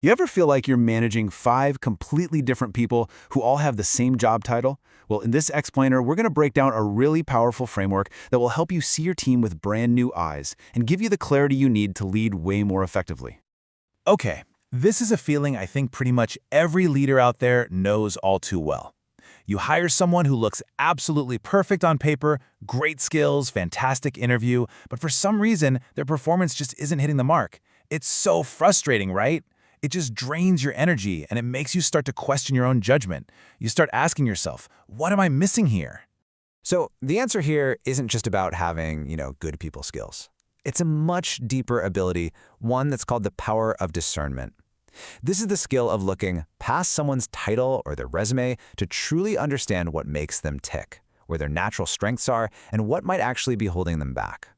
You ever feel like you're managing 5 completely different people who all have the same job title? Well, in this explainer, we're going to break down a really powerful framework that will help you see your team with brand new eyes and give you the clarity you need to lead way more effectively. Okay, this is a feeling I think pretty much every leader out there knows all too well. You hire someone who looks absolutely perfect on paper, great skills, fantastic interview, but for some reason, their performance just isn't hitting the mark. It's so frustrating, right? It just drains your energy and it makes you start to question your own judgment. You start asking yourself, what am I missing here? So the answer here isn't just about having, good people skills. It's a much deeper ability, one that's called the power of discernment. This is the skill of looking past someone's title or their resume to truly understand what makes them tick, where their natural strengths are, and what might actually be holding them back.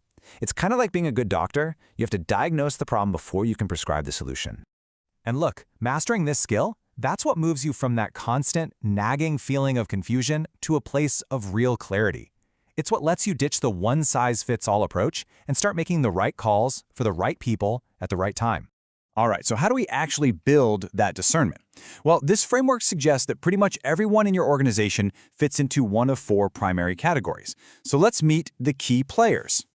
It's kind of like being a good doctor. You have to diagnose the problem before you can prescribe the solution. And look, mastering this skill, that's what moves you from that constant, nagging feeling of confusion to a place of real clarity. It's what lets you ditch the one-size-fits-all approach and start making the right calls for the right people at the right time. All right, so how do we actually build that discernment? Well, this framework suggests that pretty much everyone in your organization fits into one of 4 primary categories. So let's meet the key players.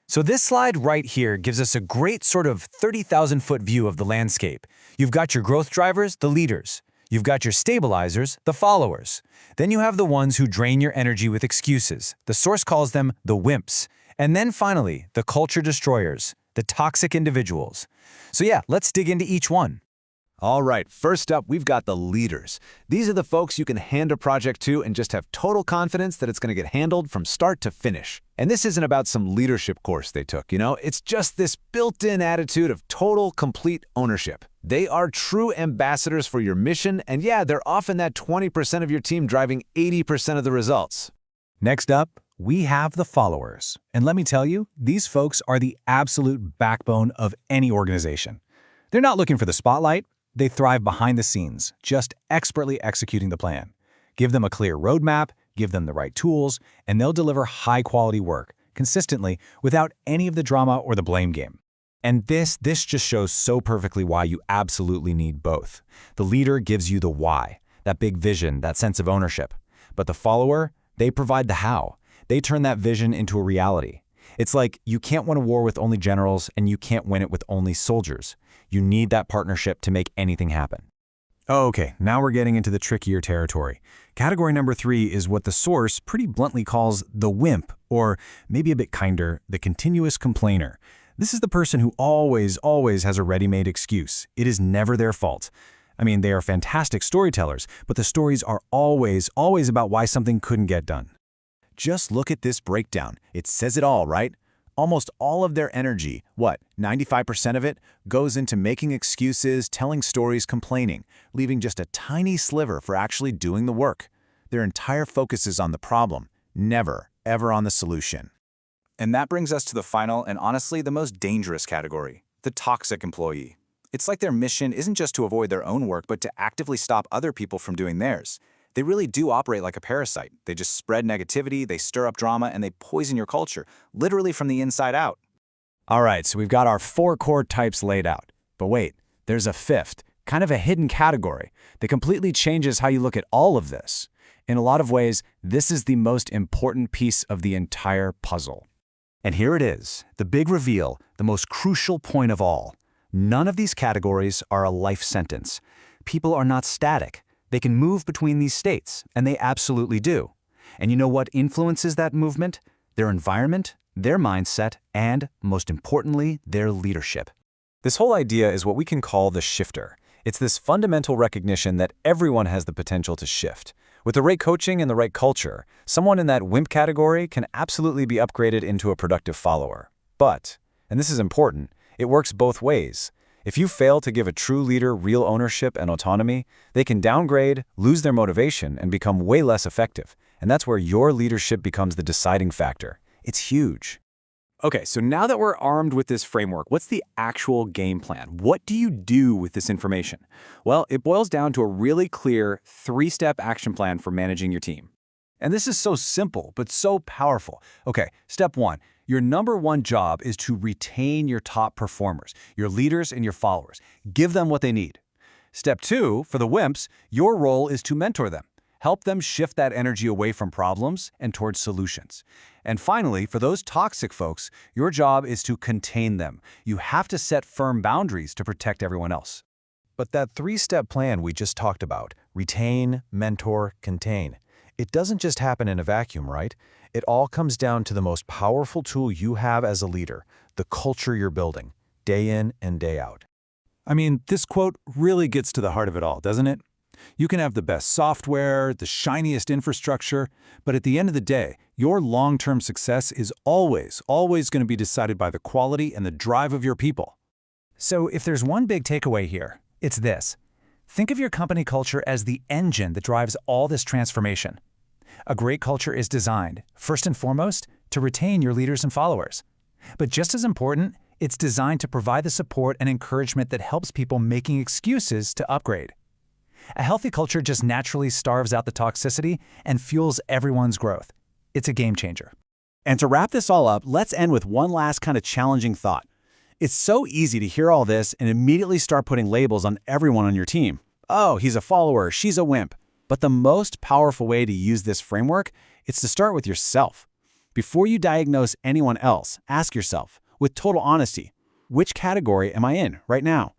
So this slide right here gives us a great sort of 30,000-foot view of the landscape. You've got your growth drivers, the leaders. You've got your stabilizers, the followers. Then you have the ones who drain your energy with excuses. The source calls them the wimps. And then finally, the culture destroyers, the toxic individuals. So yeah, let's dig into each one. All right, first up, we've got the leaders. These are the folks you can hand a project to and just have total confidence that it's going to get handled from start to finish. And this isn't about some leadership course they took, It's just this built-in attitude of total, complete ownership. They are true ambassadors for your mission, and yeah, they're often that 20% of your team driving 80% of the results. Next up, we have the followers. And let me tell you, these folks are the absolute backbone of any organization. They're not looking for the spotlight. They thrive behind the scenes, just expertly executing the plan. Give them a clear roadmap, give them the right tools, and they'll deliver high-quality work, consistently, without any of the drama or the blame game. And this just shows so perfectly why you absolutely need both. The leader gives you the why, that big vision, that sense of ownership. But the follower, they provide the how. They turn that vision into a reality. It's like you can't win a war with only generals and you can't win it with only soldiers. You need that partnership to make anything happen. Okay, now we're getting into the trickier territory. Category number 3 is what the source pretty bluntly calls the wimp, or maybe a bit kinder, the continuous complainer. This is the person who always has a ready-made excuse. It is never their fault. I mean, they are fantastic storytellers, but the stories are always about why something couldn't get done. Just look at this breakdown. It says it all, right? Almost all of their energy, 95% of it, goes into making excuses, telling stories, complaining, leaving just a tiny sliver for actually doing the work. Their entire focus is on the problem, never, ever on the solution. And that brings us to the final and honestly the most dangerous category, the toxic employee. It's like their mission isn't just to avoid their own work, but to actively stop other people from doing theirs. They really do operate like a parasite. They just spread negativity, they stir up drama, and they poison your culture, literally from the inside out. All right, so we've got our 4 core types laid out. But wait, there's a 5th, kind of a hidden category that completely changes how you look at all of this. In a lot of ways, this is the most important piece of the entire puzzle. And here it is, the big reveal, the most crucial point of all. None of these categories are a life sentence. People are not static. They can move between these states, and they absolutely do. And you know what influences that movement? Their environment, their mindset, and, most importantly, their leadership. This whole idea is what we can call the shifter. It's this fundamental recognition that everyone has the potential to shift. With the right coaching and the right culture, someone in that wimp category can absolutely be upgraded into a productive follower. But, and this is important, it works both ways. If you fail to give a true leader real ownership and autonomy, they can downgrade, lose their motivation, and become way less effective. And that's where your leadership becomes the deciding factor. It's huge. Okay, so now that we're armed with this framework, what's the actual game plan? What do you do with this information? Well, it boils down to a really clear 3-step action plan for managing your team. And this is so simple, but so powerful. Okay, step 1. Your number 1 job is to retain your top performers, your leaders and your followers. Give them what they need. Step 2, for the wimps, your role is to mentor them. Help them shift that energy away from problems and towards solutions. And finally, for those toxic folks, your job is to contain them. You have to set firm boundaries to protect everyone else. But that 3-step plan we just talked about, retain, mentor, contain, it doesn't just happen in a vacuum, right? It all comes down to the most powerful tool you have as a leader, the culture you're building, day in and day out. I mean, this quote really gets to the heart of it all, doesn't it? You can have the best software, the shiniest infrastructure, but at the end of the day, your long-term success is always going to be decided by the quality and the drive of your people. So if there's one big takeaway here, it's this. Think of your company culture as the engine that drives all this transformation. A great culture is designed, first and foremost, to retain your leaders and followers. But just as important, it's designed to provide the support and encouragement that helps people making excuses to upgrade. A healthy culture just naturally starves out the toxicity and fuels everyone's growth. It's a game changer. And to wrap this all up, let's end with one last kind of challenging thought. It's so easy to hear all this and immediately start putting labels on everyone on your team. Oh, he's a follower, she's a wimp. But the most powerful way to use this framework is to start with yourself. Before you diagnose anyone else, ask yourself, with total honesty, which category am I in right now?